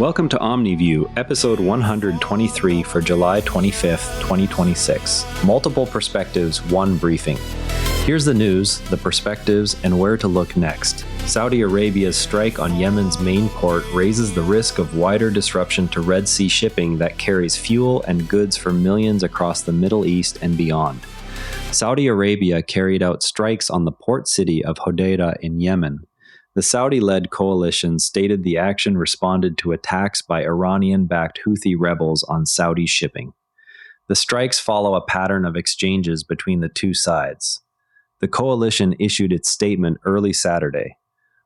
Welcome to OmniView, episode 123 for July 25th, 2026. Multiple perspectives, one briefing. Here's the news, the perspectives, and where to look next. Saudi Arabia's strike on Yemen's main port raises the risk of wider disruption to Red Sea shipping that carries fuel and goods for millions across the Middle East and beyond. Saudi Arabia carried out strikes on the port city of Hodeida in Yemen. The Saudi-led coalition stated the action responded to attacks by Iranian-backed Houthi rebels on Saudi shipping. The strikes follow a pattern of exchanges between the two sides. The coalition issued its statement early Saturday.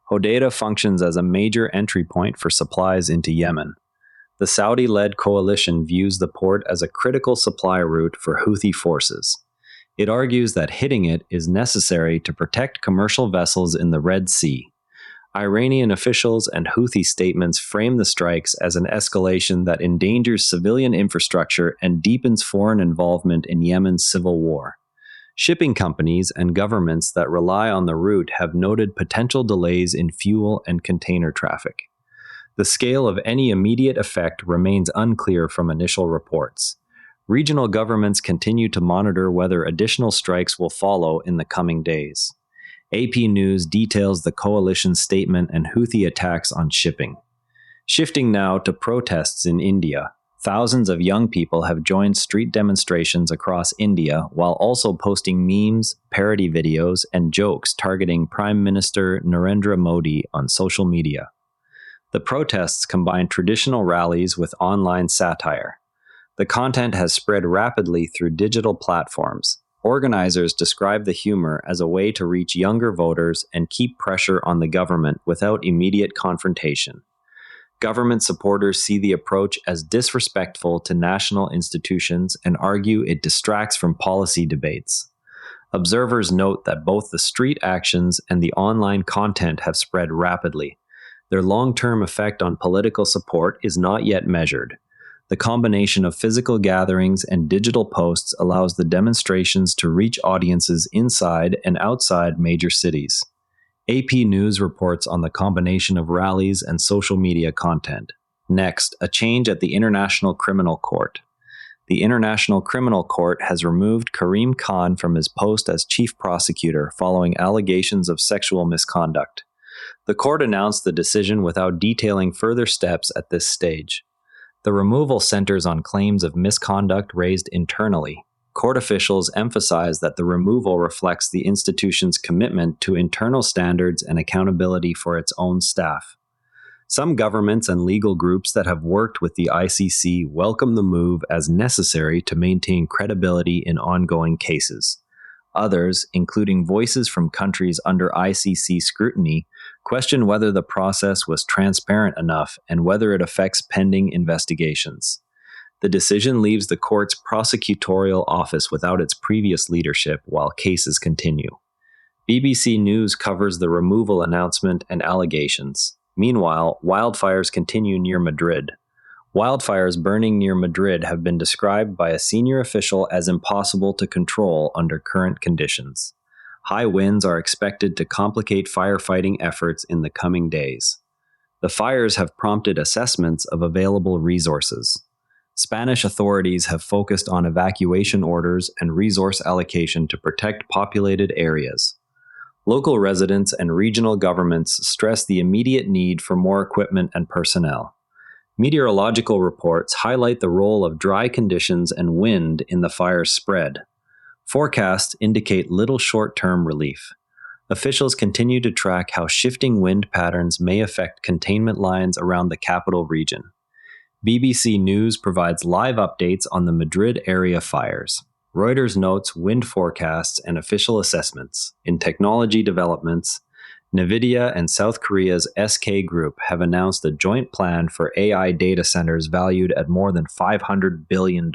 Hodeida functions as a major entry point for supplies into Yemen. The Saudi-led coalition views the port as a critical supply route for Houthi forces. It argues that hitting it is necessary to protect commercial vessels in the Red Sea. Iranian officials and Houthi statements frame the strikes as an escalation that endangers civilian infrastructure and deepens foreign involvement in Yemen's civil war. Shipping companies and governments that rely on the route have noted potential delays in fuel and container traffic. The scale of any immediate effect remains unclear from initial reports. Regional governments continue to monitor whether additional strikes will follow in the coming days. AP News details the coalition's statement and Houthi attacks on shipping. Shifting now to protests in India. Thousands of young people have joined street demonstrations across India while also posting memes, parody videos, and jokes targeting Prime Minister Narendra Modi on social media. The protests combine traditional rallies with online satire. The content has spread rapidly through digital platforms. Organizers describe the humor as a way to reach younger voters and keep pressure on the government without immediate confrontation. Government supporters see the approach as disrespectful to national institutions and argue it distracts from policy debates. Observers note that both the street actions and the online content have spread rapidly. Their long-term effect on political support is not yet measured. The combination of physical gatherings and digital posts allows the demonstrations to reach audiences inside and outside major cities. AP News reports on the combination of rallies and social media content. Next, a change at the International Criminal Court. The International Criminal Court has removed Karim Khan from his post as chief prosecutor following allegations of sexual misconduct. The court announced the decision without detailing further steps at this stage. The removal centers on claims of misconduct raised internally. Court officials emphasize that the removal reflects the institution's commitment to internal standards and accountability for its own staff. Some governments and legal groups that have worked with the ICC welcome the move as necessary to maintain credibility in ongoing cases. Others, including voices from countries under ICC scrutiny, question whether the process was transparent enough and whether it affects pending investigations. The decision leaves the court's prosecutorial office without its previous leadership while cases continue. BBC News covers the removal announcement and allegations. Meanwhile, wildfires continue near Madrid. Wildfires burning near Madrid have been described by a senior official as impossible to control under current conditions. High winds are expected to complicate firefighting efforts in the coming days. The fires have prompted assessments of available resources. Spanish authorities have focused on evacuation orders and resource allocation to protect populated areas. Local residents and regional governments stress the immediate need for more equipment and personnel. Meteorological reports highlight the role of dry conditions and wind in the fire's spread. Forecasts indicate little short-term relief. Officials continue to track how shifting wind patterns may affect containment lines around the capital region. BBC News provides live updates on the Madrid area fires. Reuters notes wind forecasts and official assessments. In technology developments, NVIDIA and South Korea's SK Group have announced a joint plan for AI data centers valued at more than $500 billion.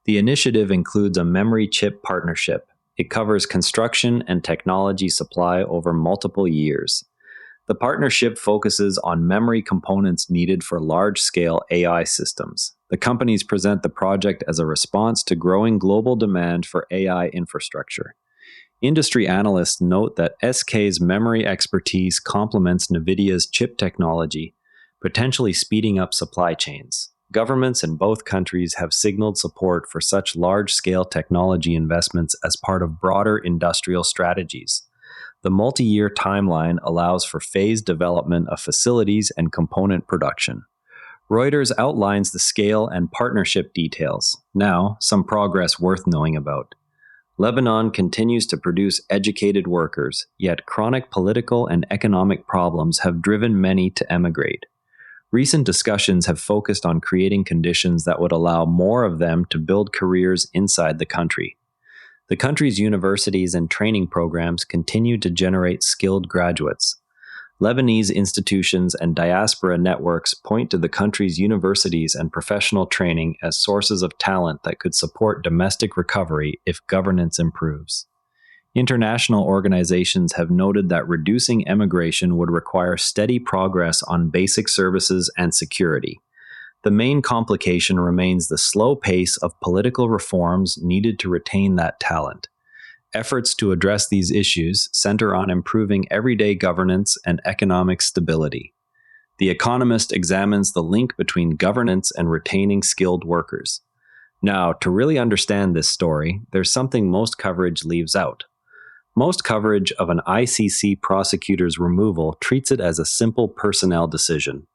The initiative includes a memory chip partnership. It covers construction and technology supply over multiple years. The partnership focuses on memory components needed for large-scale AI systems. The companies present the project as a response to growing global demand for AI infrastructure. Industry analysts note that SK's memory expertise complements NVIDIA's chip technology, potentially speeding up supply chains. Governments in both countries have signaled support for such large-scale technology investments as part of broader industrial strategies. The multi-year timeline allows for phased development of facilities and component production. Reuters outlines the scale and partnership details. Now, some progress worth knowing about. Lebanon continues to produce educated workers, yet chronic political and economic problems have driven many to emigrate. Recent discussions have focused on creating conditions that would allow more of them to build careers inside the country. The country's universities and training programs continue to generate skilled graduates. Lebanese institutions and diaspora networks point to the country's universities and professional training as sources of talent that could support domestic recovery if governance improves. International organizations have noted that reducing emigration would require steady progress on basic services and security. The main complication remains the slow pace of political reforms needed to retain that talent. Efforts to address these issues center on improving everyday governance and economic stability. The Economist examines the link between governance and retaining skilled workers. Now, to really understand this story, there's something most coverage leaves out. Most coverage of an ICC prosecutor's removal treats it as a simple personnel decision.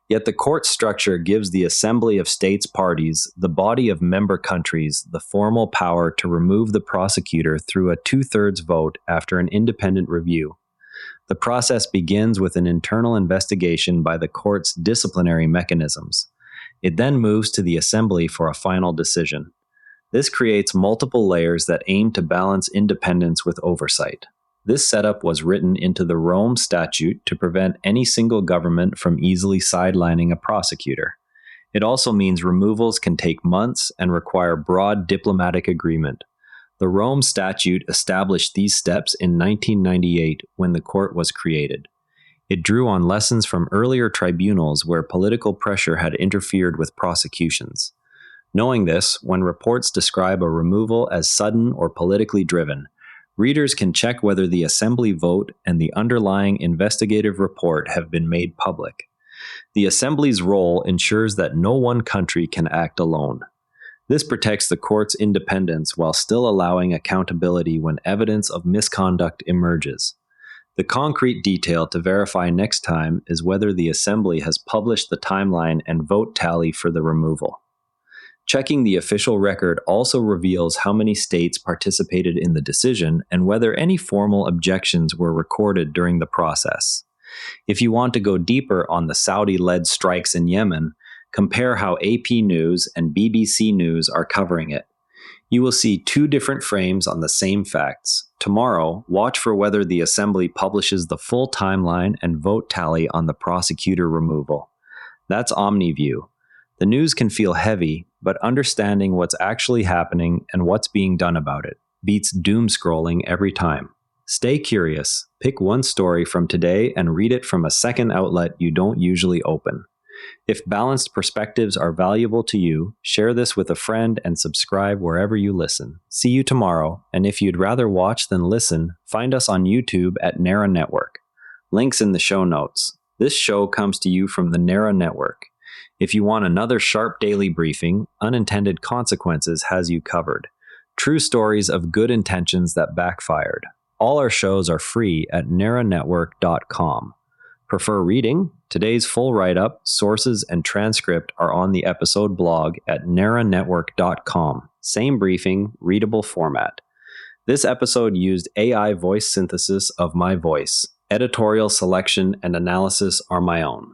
Yet the court structure gives the Assembly of States Parties, the body of member countries, the formal power to remove the prosecutor through a 2/3 vote after an independent review. The process begins with an internal investigation by the court's disciplinary mechanisms. It then moves to the Assembly for a final decision. This creates multiple layers that aim to balance independence with oversight. This setup was written into the Rome Statute to prevent any single government from easily sidelining a prosecutor. It also means removals can take months and require broad diplomatic agreement. The Rome Statute established these steps in 1998 when the court was created. It drew on lessons from earlier tribunals where political pressure had interfered with prosecutions. Knowing this, when reports describe a removal as sudden or politically driven, readers can check whether the Assembly vote and the underlying investigative report have been made public. The Assembly's role ensures that no one country can act alone. This protects the court's independence while still allowing accountability when evidence of misconduct emerges. The concrete detail to verify next time is whether the Assembly has published the timeline and vote tally for the removal. Checking the official record also reveals how many states participated in the decision and whether any formal objections were recorded during the process. If you want to go deeper on the Saudi-led strikes in Yemen, compare how AP News and BBC News are covering it. You will see two different frames on the same facts. Tomorrow, watch for whether the Assembly publishes the full timeline and vote tally on the prosecutor removal. That's Omni View. The news can feel heavy, but understanding what's actually happening and what's being done about it beats doom scrolling every time. Stay curious, pick one story from today and read it from a second outlet you don't usually open. If balanced perspectives are valuable to you, share this with a friend and subscribe wherever you listen. See you tomorrow, and if you'd rather watch than listen, find us on YouTube at Nara Network. Links in the show notes. This show comes to you from the Nara Network. If you want another sharp daily briefing, Unintended Consequences has you covered. True stories of good intentions that backfired. All our shows are free at naranetwork.com. Prefer reading? Today's full write-up, sources, and transcript are on the episode blog at naranetwork.com. Same briefing, readable format. This episode used AI voice synthesis of my voice. Editorial selection and analysis are my own.